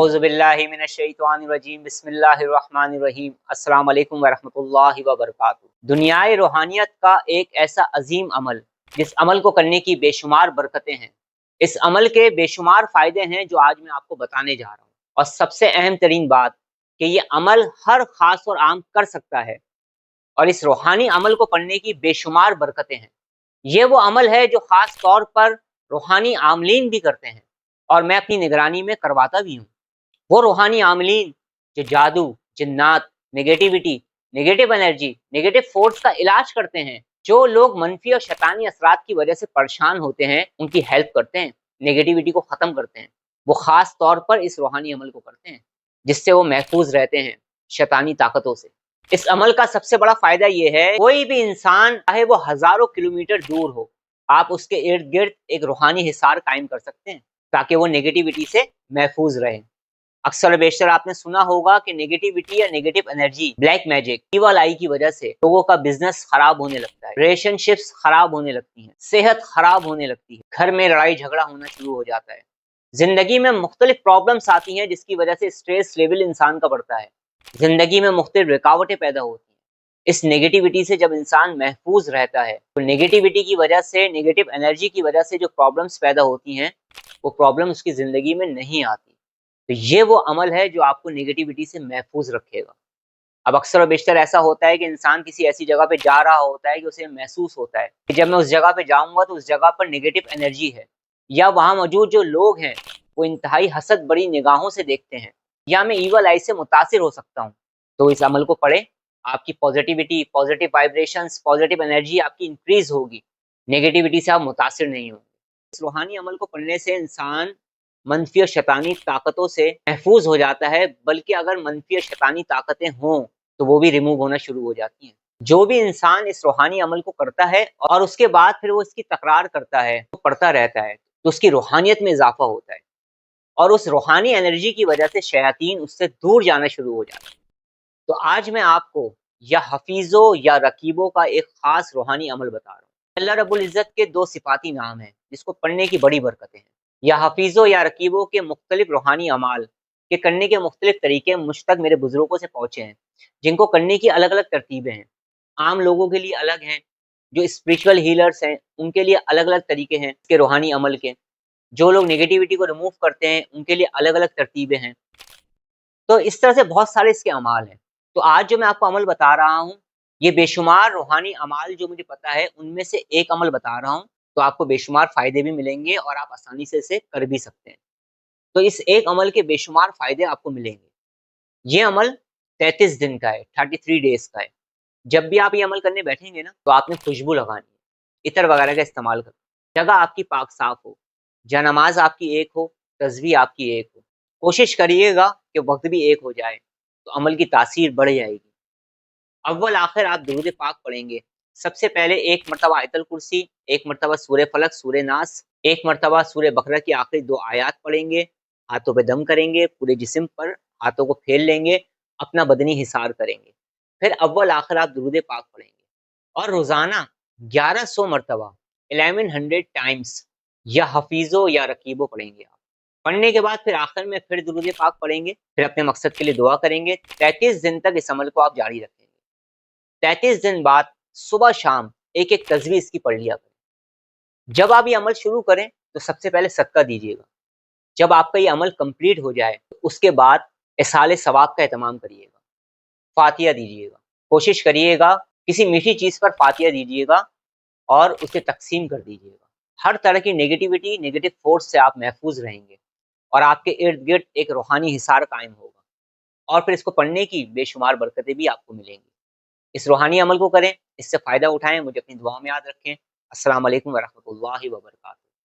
औज़ु बिल्लाहि मिनश्शैतानिर्रजीम बिस्मिल्लाहिर्रहमानिर्रहीम अस्सलाम वालेकुम वरहमतुल्लाहि वबरकातुहू। दुनियाए रूहानियत का एक ऐसा अजीम अमल जिस अमल को करने की बेशुमार बरकतें हैं। इस अमल के बेशुमार फ़ायदे हैं जो आज मैं आपको बताने जा रहा हूँ। और सबसे अहम तरीन बात कि ये अमल हर ख़ास और आम कर सकता है और इस रूहानी अमल को पढ़ने की बेशुमार बरकतें हैं। ये वो अमल है जो ख़ास तौर पर रूहानी आमलीन भी करते हैं और मैं अपनी निगरानी में करवाता भी हूँ। वो रूहानी आमलीन जो जादू, जिन्नात, negativity, negative energy, negative force का इलाज करते हैं। जो लोग मनफी और शैतानी असरात की वजह से परेशान होते हैं, उनकी हेल्प करते हैं, नेगेटिविटी को ख़त्म करते हैं। वो ख़ास तौर पर इस रूहानी अमल को करते हैं, जिससे वो महफूज रहते हैं शैतानी ताकतों से। इस अमल का सबसे बड़ा फ़ायदा ये है, कोई भी इंसान चाहे वो हज़ारों किलोमीटर दूर हो, आप उसके इर्द-गिर्द एक रूहानी हिसार कायम कर सकते हैं, ताकि वो नेगेटिविटी से महफूज रहे। अक्सर बेशतर आपने सुना होगा कि नेगेटिविटी या negative energy, black magic, evil eye की वजह से लोगों का बिजनेस खराब होने लगता है, रिलेशनशिप्स खराब होने लगती हैं, सेहत खराब होने लगती है, घर में लड़ाई झगड़ा होना शुरू हो जाता है, जिंदगी में मुख्तलिफ प्रॉब्लम्स आती हैं जिसकी वजह से स्ट्रेस लेवल इंसान का बढ़ता है, जिंदगी में मुख्तलिफ रुकावटें पैदा होती हैं। इस नेगेटिविटी से जब इंसान महफूज रहता है तो नेगेटिविटी की वजह से, नेगेटिव एनर्जी की वजह से जो प्रॉब्लम्स पैदा होती हैं, वो प्रॉब्लम उसकी ज़िंदगी में नहीं आती। तो ये वो अमल है जो आपको नेगेटिविटी से महफूज रखेगा। अब अक्सर और बेशतर ऐसा होता है कि इंसान किसी ऐसी जगह पे जा रहा होता है कि उसे महसूस होता है कि जब मैं उस जगह पे जाऊंगा तो उस जगह पर नेगेटिव एनर्जी है, या वहाँ मौजूद जो लोग हैं वो इंतहाई हसद बड़ी निगाहों से देखते हैं, या मैं ईवल आई से मुतासिर हो सकता हूँ। तो इस अमल को पढ़े, आपकी positivity, positive vibrations, positive energy आपकी इंक्रीज होगी, नेगेटिविटी से आप मुतासिर नहीं होंगे। इस रूहानी अमल को पढ़ने से इंसान मनफी और शैतानी ताकतों से महफूज हो जाता है, बल्कि अगर मनफी और शैतानी ताकतें हों तो वो भी रिमूव होना शुरू हो जाती हैं। जो भी इंसान इस रूहानी अमल को करता है और उसके बाद फिर वो इसकी तकरार करता है, तो पढ़ता रहता है, तो उसकी रूहानियत में इजाफा होता है और उस रूहानी एनर्जी की वजह से शयातीन उससे दूर जाना शुरू हो जाते हैं। तो आज मैं आपको या हफीज़ों या रकीबों का एक खास रूहानी अमल बता रहा हूँ। अल्लाह रब्बुल इज़्ज़त के दो सिफाती नाम हैं जिसको पढ़ने की बड़ी बरकतें हैं। या हफीज़ों या रकीबों के मुख्तलिफ रूहानी अमाल के करने के मुख्तलिफ तरीके मुझ तक मेरे बुजुर्गों से पहुँचे हैं, जिनको करने की अलग अलग तरतीबें हैं। आम लोगों के लिए अलग हैं, जो स्पिरिचुअल हीलर्स हैं उनके लिए अलग अलग तरीके हैं इसके रूहानी अमल के, जो लोग नेगेटिविटी को रिमूव करते हैं उनके लिए अलग अलग तरतीबें हैं। तो इस तरह से बहुत सारे इसके अमाल हैं। तो आज जो मैं आपको अमल बता रहा हूँ, ये बेशुमार रूहानी अमाल जो मुझे पता है उनमें से एक अमल बता रहा हूँ, तो आपको बेशुमार फ़ायदे भी मिलेंगे और आप आसानी से इसे कर भी सकते हैं। तो इस एक अमल के बेशुमार फ़ायदे आपको मिलेंगे। ये अमल 33 दिन का है, 33 डेज़ का है। जब भी आप ये अमल करने बैठेंगे ना, तो आपने खुशबू लगानी है, इत्र वगैरह का इस्तेमाल करना, जगह आपकी पाक साफ़ हो, जानमाज़ आपकी एक हो, तस्बीह आपकी एक हो। कोशिश करिएगा कि वक़्त भी एक हो जाए, तो अमल की तासीर बढ़ जाएगी। अव्वल आखिर आप दुरूद पाक पढ़ेंगे। सबसे पहले एक मरतबा आयतल कुर्सी, एक मरतबा सूरे फलक, सूरे नास, एक मरतबा सूरे बकरा की आखिरी 2 आयत पढ़ेंगे। हाथों पे दम करेंगे, पूरे जिस्म पर हाथों को फेर लेंगे, अपना बदनी हिसार करेंगे। फिर अव्वल आखिर आप दुरूद पाक पढ़ेंगे और रोज़ाना 1100 मरतबा 1100 टाइम्स या हफीज़ो या रकीबो पढ़ेंगे आप। पढ़ने के बाद फिर आखिर में फिर दुरूद पाक पढ़ेंगे, फिर अपने मकसद के लिए दुआ करेंगे। 33 दिन तक इस अमल को आप जारी रखेंगे। 33 दिन बाद सुबह शाम एक-एक तस्बीह इसकी पढ़ लिया करें। जब आप ये अमल शुरू करें तो सबसे पहले सदका दीजिएगा। जब आपका ये अमल कंप्लीट हो जाए तो उसके बाद इसाले सवाब का एहतमाम करिएगा, फातिहा दीजिएगा। कोशिश करिएगा किसी मीठी चीज़ पर फातिहा दीजिएगा और उसे तक़सीम कर दीजिएगा। हर तरह की नेगेटिविटी, नेगेटिव फोर्स से आप महफूज रहेंगे और आपके इर्द-गिर्द एक रूहानी हिसार कायम होगा और फिर इसको पढ़ने की बेशुमार बरकतें भी आपको मिलेंगी। इस रूहानी अमल को करें, इससे फ़ायदा उठाएँ, मुझे अपनी दुआओं में याद रखें। अस्सलाम वालेकुम व रहमतुल्लाहि व बरकातहू।